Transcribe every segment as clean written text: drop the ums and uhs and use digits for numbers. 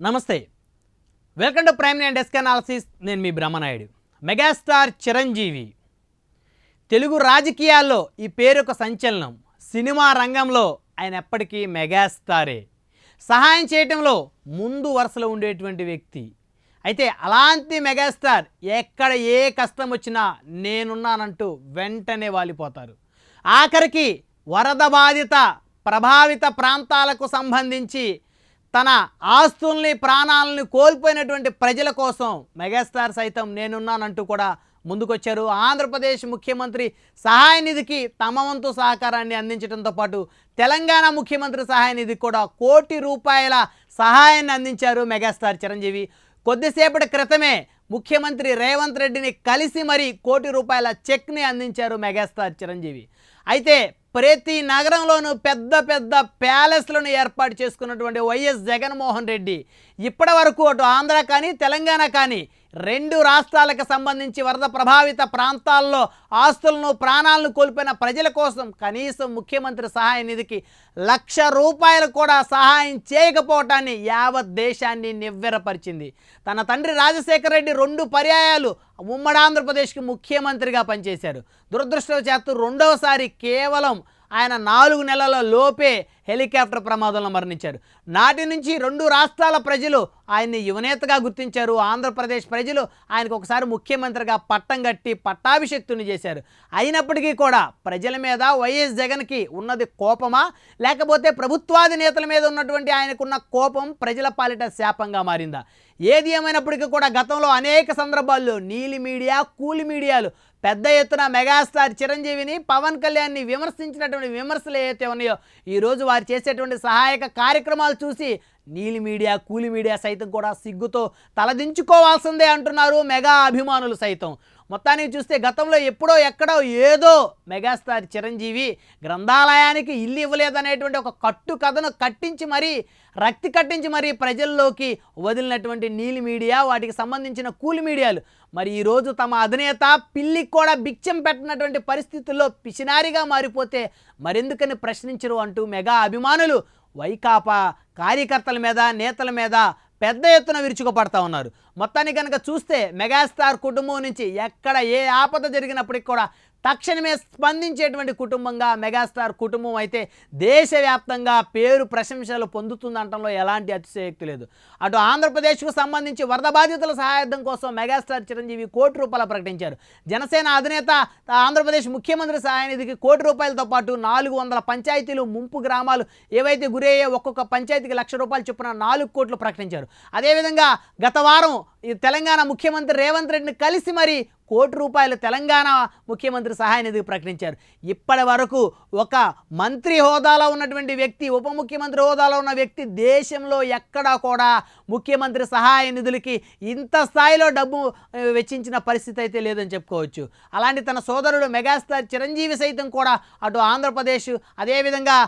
నమస్తే, welcome to prime and desk analysis. నేను మీ Brahmanaidu. Megastar Chiranjeevi Telugu రాజకీయాల్లో ఈ పేరు ఒక సంచలనం. సినిమా రంగంలో ఆయన ఎప్పటికీ మెగాస్టారే. సహాయం చేయటంలో ముందు వరుసలో ఉండేటువంటి వ్యక్తి. అయితే అలాంటి మెగాస్టార్ ఎక్కడ ఏ కష్టం వచ్చినా నేనున్నానంటూ వెంటనే వాలిపోతారు. ఆఖరికి వరద బాధిత ప్రభావిత ప్రాంతాలకు సంబంధించి తన ఆస్తుల్ని ప్రాణాలని కోల్పోయినటువంటి ప్రజల కోసం మెగాస్టార్ సైతం నేనున్నానంటూ కూడా ముందుకొచ్చారు. ఆంధ్రప్రదేశ్ ముఖ్యమంత్రి సహాయ నిధికి తమ వంతు సహకారాన్ని అందించడంతో పాటు తెలంగాణ ముఖ్యమంత్రి సహాయ నిధికి కూడా ₹1 కోటి సహాయాన్ని అందించారు మెగాస్టార్ చిరంజీవి. కొద్దిసేపటి క్రితమే ముఖ్యమంత్రి రేవంత్ రెడ్డిని కలిసి మరీ ₹1 కోటి చెక్ని అందించారు మెగాస్టార్ చిరంజీవి. అయితే ప్రతి నగరంలోనూ పెద్ద పెద్ద ప్యాలెస్లను ఏర్పాటు చేసుకున్నటువంటి వైఎస్ జగన్మోహన్ రెడ్డి ఇప్పటి వరకు అటు ఆంధ్ర కానీ తెలంగాణ కానీ 2 రాష్ట్రాలకు సంబంధించి వరద ప్రభావిత ప్రాంతాల్లో ఆస్తులను ప్రాణాలను కోల్పోయిన ప్రజల కోసం కనీసం ముఖ్యమంత్రి సహాయ నిధికి ₹1,00,000 కూడా సహాయం చేయకపోవటాన్ని యావత్ దేశాన్ని నివ్వెరపరిచింది. తన తండ్రి రాజశేఖర రెడ్డి 2 పర్యాయాలు ఉమ్మడి ఆంధ్రప్రదేశ్కి ముఖ్యమంత్రిగా పనిచేశారు. దురదృష్టవశాత్తు రెండవసారి కేవలం ఆయన 4 నెలల లోపే హెలికాప్టర్ ప్రమాదంలో మరణించారు. నాటి నుంచి 2 రాష్ట్రాల ప్రజలు ఆయన్ని యువనేతగా గుర్తించారు. ఆంధ్రప్రదేశ్ ప్రజలు ఆయనకు ఒకసారి ముఖ్యమంత్రిగా పట్టం కట్టి పట్టాభిషేక్తుని చేశారు. అయినప్పటికీ కూడా ప్రజల మీద వైఎస్ జగన్కి ఉన్నది కోపమా, లేకపోతే ప్రభుత్వాధినేతల మీద ఉన్నటువంటి ఆయనకున్న కోపం ప్రజల పాలిట శాపంగా మారిందా? ఏది ఏమైనప్పటికీ కూడా గతంలో అనేక సందర్భాల్లో నీలి మీడియా కూలి మీడియాలు పెద్ద ఎత్తున మెగాస్టార్ చిరంజీవిని పవన్ కళ్యాణ్ని విమర్శించినటువంటి విమర్శలు ఏవైతే ఉన్నాయో ఈరోజు వారు చేసేటువంటి సహాయక కార్యక్రమాలు చూసి నీలి మీడియా కూలి మీడియా సైతం కూడా సిగ్గుతో తలదించుకోవాల్సిందే అంటున్నారు మెగా అభిమానులు సైతం. మొత్తానికి చూస్తే గతంలో ఎప్పుడో ఎక్కడో ఏదో మెగాస్టార్ చిరంజీవి గ్రంథాలయానికి ఇల్లు ఇవ్వలేదనేటువంటి ఒక కట్టు కథను కట్టించి మరీ రక్తి కట్టించి మరీ ప్రజల్లోకి వదిలినటువంటి నీలి మీడియా వాటికి సంబంధించిన కూలి మీడియాలు మరి ఈరోజు తమ అధినేత పిల్లికి కూడా బిచ్చం పెట్టినటువంటి పరిస్థితుల్లో పిసినారిగా మారిపోతే మరెందుకని ప్రశ్నించరు అంటూ మెగా అభిమానులు వైకాపా కార్యకర్తల మీద నేతల మీద పెద్ద ఎత్తున విరుచుకుపడతా ఉన్నారు. మొత్తాన్ని కనుక చూస్తే మెగాస్టార్ కుటుంబం నుంచి ఎక్కడ ఏ ఆపద జరిగినప్పటికీ కూడా తక్షణమే స్పందించేటువంటి కుటుంబంగా మెగాస్టార్ కుటుంబం అయితే దేశవ్యాప్తంగా పేరు ప్రశంసలు పొందుతుందంటంలో ఎలాంటి అతిశయోక్తి లేదు. అటు ఆంధ్రప్రదేశ్కు సంబంధించి వరద బాధితుల సహాయం కోసం మెగాస్టార్ చిరంజీవి ₹1 కోటి ప్రకటించారు. జనసేన అధినేత ఆంధ్రప్రదేశ్ ముఖ్యమంత్రి సహాయ నిధికి ₹1 కోటితో పాటు 400 పంచాయతీలు ముంపు గ్రామాలు ఏవైతే గురయ్యే ఒక్కొక్క పంచాయతీకి ₹1,00,000 చొప్పున 4 కోట్లు ప్రకటించారు. అదేవిధంగా గత వారం ఈ తెలంగాణ ముఖ్యమంత్రి రేవంత్ రెడ్డిని కలిసి మరీ ₹1 కోటి తెలంగాణ ముఖ్యమంత్రి సహాయ నిధికి ప్రకటించారు. ఇప్పటి వరకు ఒక మంత్రి హోదాలో ఉన్నటువంటి వ్యక్తి ఉప ముఖ్యమంత్రి హోదాలో ఉన్న వ్యక్తి దేశంలో ఎక్కడా కూడా ముఖ్యమంత్రి సహాయ నిధులకి ఇంత స్థాయిలో డబ్బు వెచ్చించిన పరిస్థితి అయితే లేదని చెప్పుకోవచ్చు. అలాంటి తన సోదరుడు మెగాస్టార్ చిరంజీవి సైతం కూడా అటు ఆంధ్రప్రదేశ్ అదేవిధంగా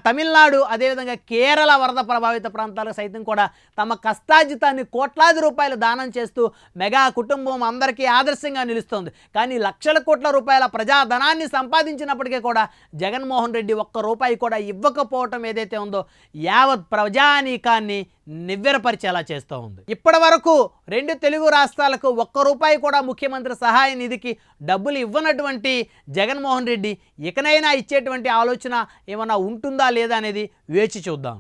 తమిళనాడు అదేవిధంగా కేరళ వరద ప్రభావిత ప్రాంతాలకు సైతం కూడా తమ కష్టార్జితాన్ని ₹1,00,000 దానం చేస్తూ మెగా కుటుంబం అందరికీ ఆదర్శంగా నిలుస్తోంది. కానీ లక్షల కోట్ల రూపాయల ప్రజాధనాన్ని సంపాదించినప్పటికీ కూడా జగన్మోహన్ రెడ్డి ₹1 కూడా ఇవ్వకపోవటం ఏదైతే ఉందో యావత్ ప్రజానీకాన్ని నివ్వెరపరిచేలా చేస్తూ ఉంది. ఇప్పటి వరకు 2 తెలుగు రాష్ట్రాలకు ₹1 కూడా ముఖ్యమంత్రి సహాయ నిధికి డబ్బులు ఇవ్వనటువంటి జగన్మోహన్ రెడ్డి ఇకనైనా ఇచ్చేటువంటి ఆలోచన ఏమైనా ఉంటుందా లేదా అనేది వేచి చూద్దాం.